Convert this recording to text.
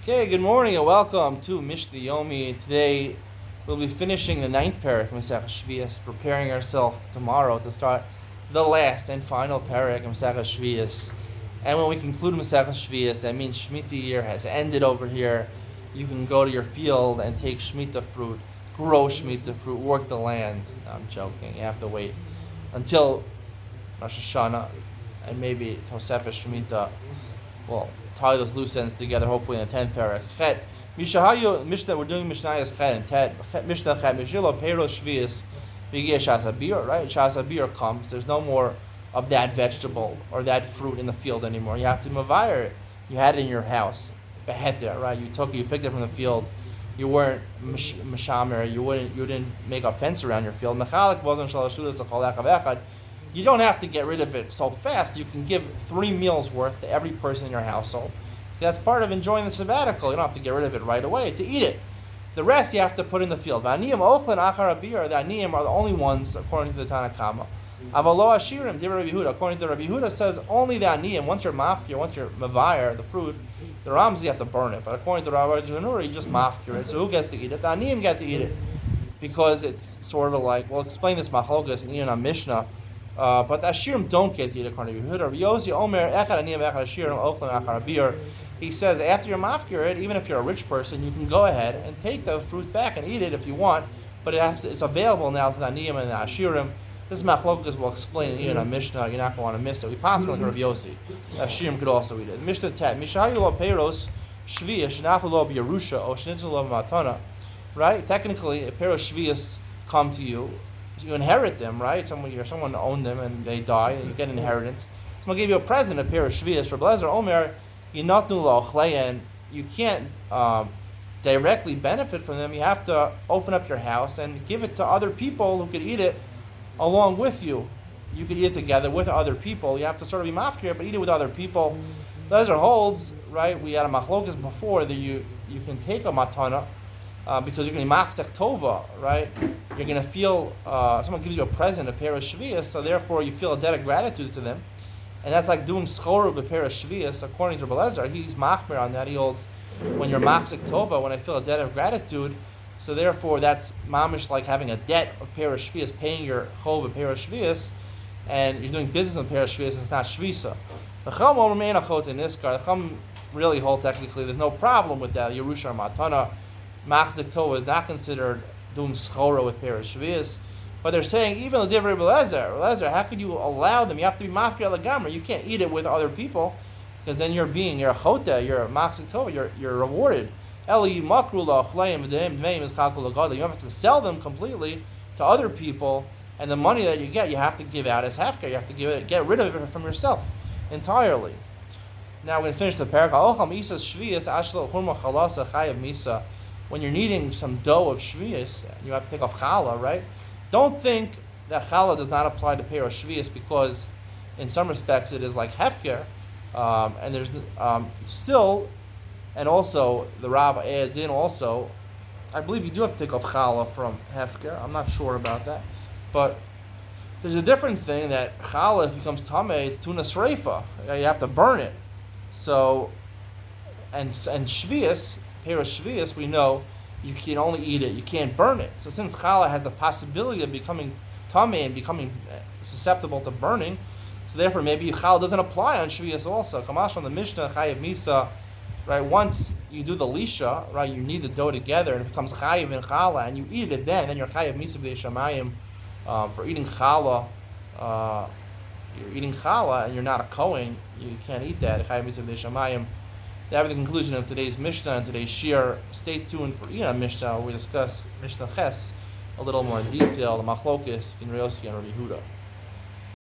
Okay, good morning and welcome to Mishna Yomi. Today we'll be finishing the ninth parak of Masechah Sheviis, preparing ourselves tomorrow to start the last and final parak of Masechah Sheviis. And when we conclude Masechah Sheviis, that means Shemitah year has ended over here. You can go to your field and take Shemitah fruit, grow Shemitah fruit, work the land. No, I'm joking. You have to wait until Rosh Hashanah and maybe Tosefes Shemitah. Well, tie those loose ends together, hopefully in the 10th parak. Chet, Mishna, we're doing Mishnayos Chet and Tet. Mishna Chet, Mishilo Peiro Sheviis, Vigia Shasabir, right? Shasabir comes. There's no more of that vegetable or that fruit in the field anymore. You have to mavire it. You had it in your house. Beheter, right? You picked it from the field. You weren't mishamer. You didn't make a fence around your field. Mechalik wasn't shalashudas l'cholech avechad. You don't have to get rid of it so fast. You can give 3 meals worth to every person in your household. That's part of enjoying the sabbatical. You don't have to get rid of it right away to eat it. The rest you have to put in the field. The aniyim are the only ones, according to the Tanna Kama. Avalo ashirim, Rabbi Yehuda. According to Rabbi Yehuda, says only the aniyim. Once you're mafkir, once you're mavayir, the fruit, the rams you have to burn it. But according to Rabbi Janur, you just mafkir it. So who gets to eat it? The aniyim get to eat it because it's sort of like, we'll explain this machlokas in Ian Mishna. But the Ashirim don't get to eat according to Yehuda. Yosi Omer Echad Aniyim Echad Ashirim Ochlan Achar Abir. He says after you're mafkir, even if you're a rich person, you can go ahead and take the fruit back and eat it if you want. But it's available now to the Aniyim and the Ashirim. This machlokas will explain in a Mishnah. You're not going to want to miss it. We pass like Rabbi Yosi. The Ashirim could also eat it. Mishnah Tet Mishayu Lo Peiros Shvius Shnafu Lo B'Yerusha O Shnitzu Lo Matana. Right? Technically, if Peiros Shvius come to you, you inherit them, right? Someone owned them and they die, and you get inheritance. Someone gave you a present, a pair of Sheviis or Blazer Omer, Yinatnu Lo Chleyen. You can't directly benefit from them. You have to open up your house and give it to other people who could eat it along with you. You could eat it together with other people. You have to sort of be mafkir, but eat it with other people. Blazer holds, right? We had a machlokas before that you can take a matana. Because you're going to be machzek tova, right? You're going to feel, someone gives you a present, a pair of Sheviis, so therefore you feel a debt of gratitude to them. And that's like doing schoru with a pair of Sheviis, according to Belezer. He's machmer on that. He holds, when you're machzek tova, when I feel a debt of gratitude, so therefore that's mamish like having a debt of pair of Sheviis, paying your chov a pair of Sheviis, and you're doing business with a pair of Sheviis, it's not Shvisa. The Chum will remain a chot in this car. The Chum really hold technically, there's no problem with that. Yerusha Matana. Machzik Tova is not considered doing schora with Peres Sheviis, but they're saying even the divrei Belezer, how could you allow them? You have to be mafkir legamra. You can't eat it with other people because then you're a chota, you're a Machzik Tova, you're rewarded. Eli makru la'achleim v'deim dmeim is kalkul l'gadol. You have to sell them completely to other people, and the money that you get, you have to give out as hefker. You have to get rid of it from yourself entirely. Now we're going to finish the parak. Ocham isas Sheviis ashlo churma chalasa chayav misa. When you're kneading some dough of Sheviis, you have to take off challah, right? Don't think that challah does not apply to Peiro Sheviis because in some respects it is like hefker, and there's still, and also the Rav adds in also, I believe you do have to take off challah from hefker. I'm not sure about that, but there's a different thing that challah, if it becomes tameh, it's tuna sreifa. You have to burn it. So, and Sheviis, Peros Sheviis, we know you can only eat it, you can't burn it. So since challah has the possibility of becoming tamei and becoming susceptible to burning, so therefore maybe challah doesn't apply on Sheviis also. Kamash from the Mishna, chayiv misa, right? Once you do the lisha, right, you knead the dough together and it becomes chayiv in challah, and you eat it then you're chayiv misa b'dei shamayim for eating challah. You're eating challah and you're not a kohen, you can't eat that. Chayiv misa b'dei shamayim. That was the conclusion of today's Mishnah and today's Shir. Stay tuned for Ina Mishnah, where we discuss Mishnah Ches a little more in detail, the Machlokes between Reyosi and Rabbi Yehuda.